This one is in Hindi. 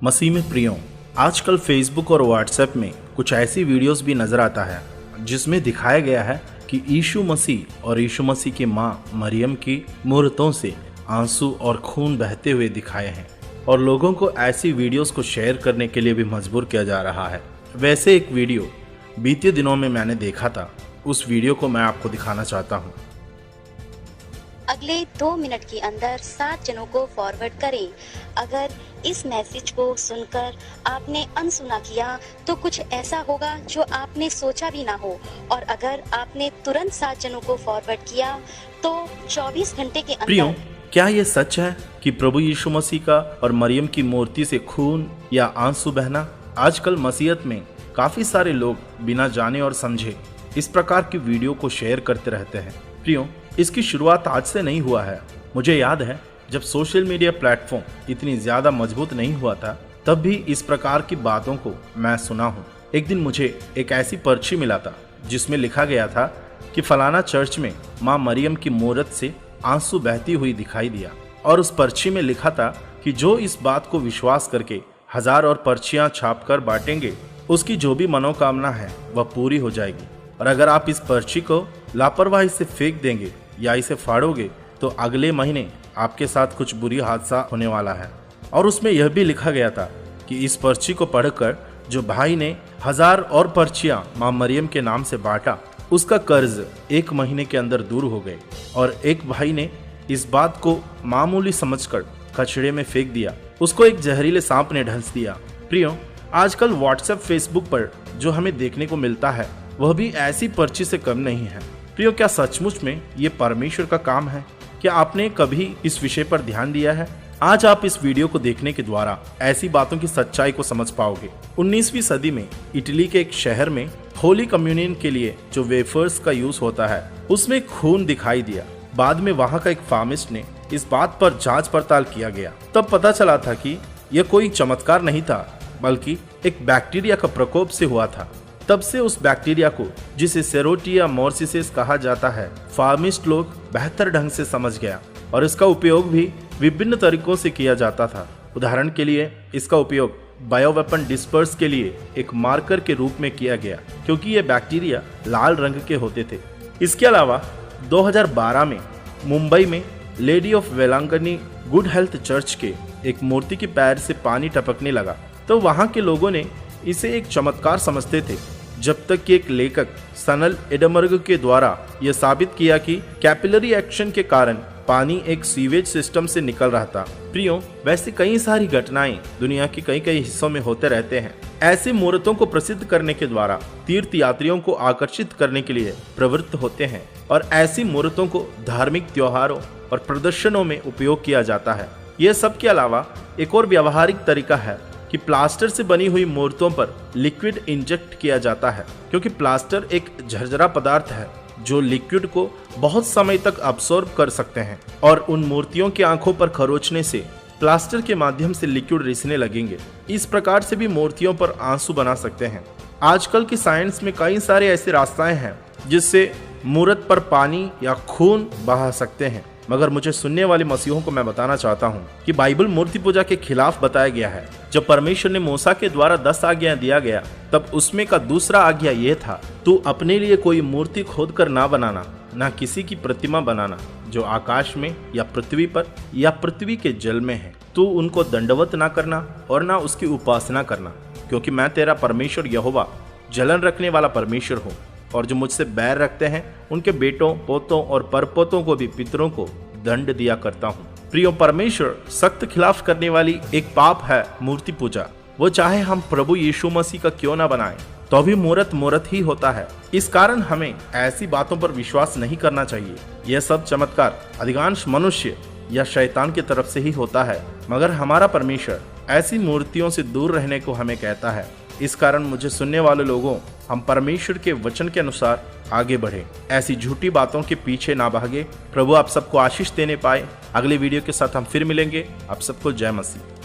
मसीह में प्रियों, आजकल फेसबुक और व्हाट्सएप में कुछ ऐसी वीडियोस भी नजर आता है जिसमें दिखाया गया है कि यीशु मसीह और यीशु मसीह की मां मरियम की मूर्तों से आंसू और खून बहते हुए दिखाए हैं और लोगों को ऐसी वीडियोस को शेयर करने के लिए भी मजबूर किया जा रहा है। वैसे एक वीडियो बीते दिनों में मैंने देखा था, उस वीडियो को मैं आपको दिखाना चाहता हूँ। अगले 2 मिनट के अंदर 7 जनों को फॉरवर्ड करें। अगर इस मैसेज को सुनकर आपने अनसुना किया तो कुछ ऐसा होगा जो आपने सोचा भी ना हो, और अगर आपने तुरंत 7 जनों को फॉरवर्ड किया तो 24 घंटे के प्रियों, अंदर। क्या ये सच है कि प्रभु यीशु मसीह का और मरियम की मूर्ति से खून या आंसू बहना? आजकल मसीहत में काफी सारे लोग बिना जाने और समझे इस प्रकार की वीडियो को शेयर करते रहते हैं। प्रियों, इसकी शुरुआत आज से नहीं हुआ है। मुझे याद है जब सोशल मीडिया प्लेटफॉर्म इतनी ज्यादा मजबूत नहीं हुआ था, तब भी इस प्रकार की बातों को मैं सुना हूँ। एक दिन मुझे एक ऐसी पर्ची मिला था जिसमें लिखा गया था कि फलाना चर्च में माँ मरियम की मूरत से आंसू बहती हुई दिखाई दिया, और उस पर्ची में लिखा था कि जो इस बात को विश्वास करके 1000 और पर्चियां छापकर बांटेंगे, उसकी जो भी मनोकामना है वह पूरी हो जाएगी। और अगर आप इस पर्ची को लापरवाही से फेंक देंगे या इसे फाड़ोगे तो अगले महीने आपके साथ कुछ बुरी हादसा होने वाला है। और उसमें यह भी लिखा गया था कि इस पर्ची को पढ़कर जो भाई ने 1000 और पर्चियां मां मरियम के नाम से बांटा, उसका कर्ज 1 महीने के अंदर दूर हो गए। और एक भाई ने इस बात को मामूली समझकर कचड़े में फेंक दिया, उसको एक जहरीले सांप ने ढंस दिया। प्रियों, आजकल व्हाट्सएप फेसबुक पर जो हमें देखने को मिलता है वह भी ऐसी पर्ची से कम नहीं है। प्रियों, क्या सचमुच में ये परमेश्वर का काम है? क्या आपने कभी इस विषय पर ध्यान दिया है? आज आप इस वीडियो को देखने के द्वारा ऐसी बातों की सच्चाई को समझ पाओगे। 19वीं सदी में इटली के एक शहर में होली कम्युनियन के लिए जो वेफर्स का यूज होता है, उसमें खून दिखाई दिया। बाद में वहां का एक फार्मिस्ट ने इस बात पर जांच पड़ताल किया गया। तब पता चला था कि यह कोई चमत्कार नहीं था, बल्कि एक बैक्टीरिया का प्रकोप से हुआ था। तब से उस बैक्टीरिया को, जिसे सेरोटिया मोर्सिसेस कहा जाता है, फार्मिस्ट लोग बेहतर ढंग से समझ गया और इसका उपयोग भी विभिन्न तरीकों से किया जाता था। उदाहरण के लिए इसका उपयोग बायोवेपन डिस्पर्स के लिए एक मार्कर के रूप में किया गया, क्योंकि ये बैक्टीरिया लाल रंग के होते थे। इसके अलावा 2012 में मुंबई में Lady of Velankanni Good Health Church के एक मूर्ति के पैर से पानी टपकने लगा, तो वहां के लोगों ने इसे एक चमत्कार समझते थे, जब तक कि एक लेखक सनल एडमर्ग के द्वारा यह साबित किया कि कैपिलरी एक्शन के कारण पानी एक सीवेज सिस्टम से निकल रहा था। प्रियों, वैसे कई सारी घटनाएं दुनिया के कई हिस्सों में होते रहते हैं। ऐसी मूर्तों को प्रसिद्ध करने के द्वारा तीर्थ यात्रियों को आकर्षित करने के लिए प्रवृत्त होते हैं, और ऐसी मूर्तों को धार्मिक त्योहारों और प्रदर्शनों में उपयोग किया जाता है। यह सब के अलावा एक और व्यावहारिक तरीका है कि प्लास्टर से बनी हुई मूर्तों पर लिक्विड इंजेक्ट किया जाता है, क्योंकि प्लास्टर एक झरझरा पदार्थ है जो लिक्विड को बहुत समय तक अब्सॉर्ब कर सकते हैं, और उन मूर्तियों की आंखों पर खरोचने से प्लास्टर के माध्यम से लिक्विड रिसने लगेंगे। इस प्रकार से भी मूर्तियों पर आंसू बना सकते हैं। आजकल की साइंस में कई सारे ऐसे रास्ताएं हैं जिससे मूर्त पर पानी या खून बहा सकते हैं, मगर मुझे सुनने वाले मसीहों को मैं बताना चाहता हूँ कि बाइबल मूर्ति पूजा के खिलाफ बताया गया है। जब परमेश्वर ने मूसा के द्वारा 10 आज्ञा दिया गया, तब उसमें का दूसरा आज्ञा यह था, तू अपने लिए कोई मूर्ति खोद कर ना बनाना, ना किसी की प्रतिमा बनाना जो आकाश में या पृथ्वी पर या पृथ्वी के जल में है। तू उनको दंडवत ना करना और ना उसकी उपासना करना, क्योंकि मैं तेरा परमेश्वर यहोवा जलन रखने वाला परमेश्वर हूँ, और जो मुझसे बैर रखते हैं उनके बेटों, पोतों और परपोतों को भी पितरों को दंड दिया करता हूँ। प्रियो, परमेश्वर सख्त खिलाफ करने वाली एक पाप है मूर्ति पूजा। वो चाहे हम प्रभु यीशु मसीह का क्यों ना बनाएं, तो भी मूर्त ही होता है। इस कारण हमें ऐसी बातों पर विश्वास नहीं करना चाहिए। यह सब चमत्कार अधिकांश मनुष्य या शैतान की तरफ से ही होता है, मगर हमारा परमेश्वर ऐसी मूर्तियों से दूर रहने को हमें कहता है। इस कारण मुझे सुनने वाले लोगों, हम परमेश्वर के वचन के अनुसार आगे बढ़े, ऐसी झूठी बातों के पीछे ना भागे। प्रभु आप सबको आशीष देने पाए। अगले वीडियो के साथ हम फिर मिलेंगे। आप सबको जय मसीह।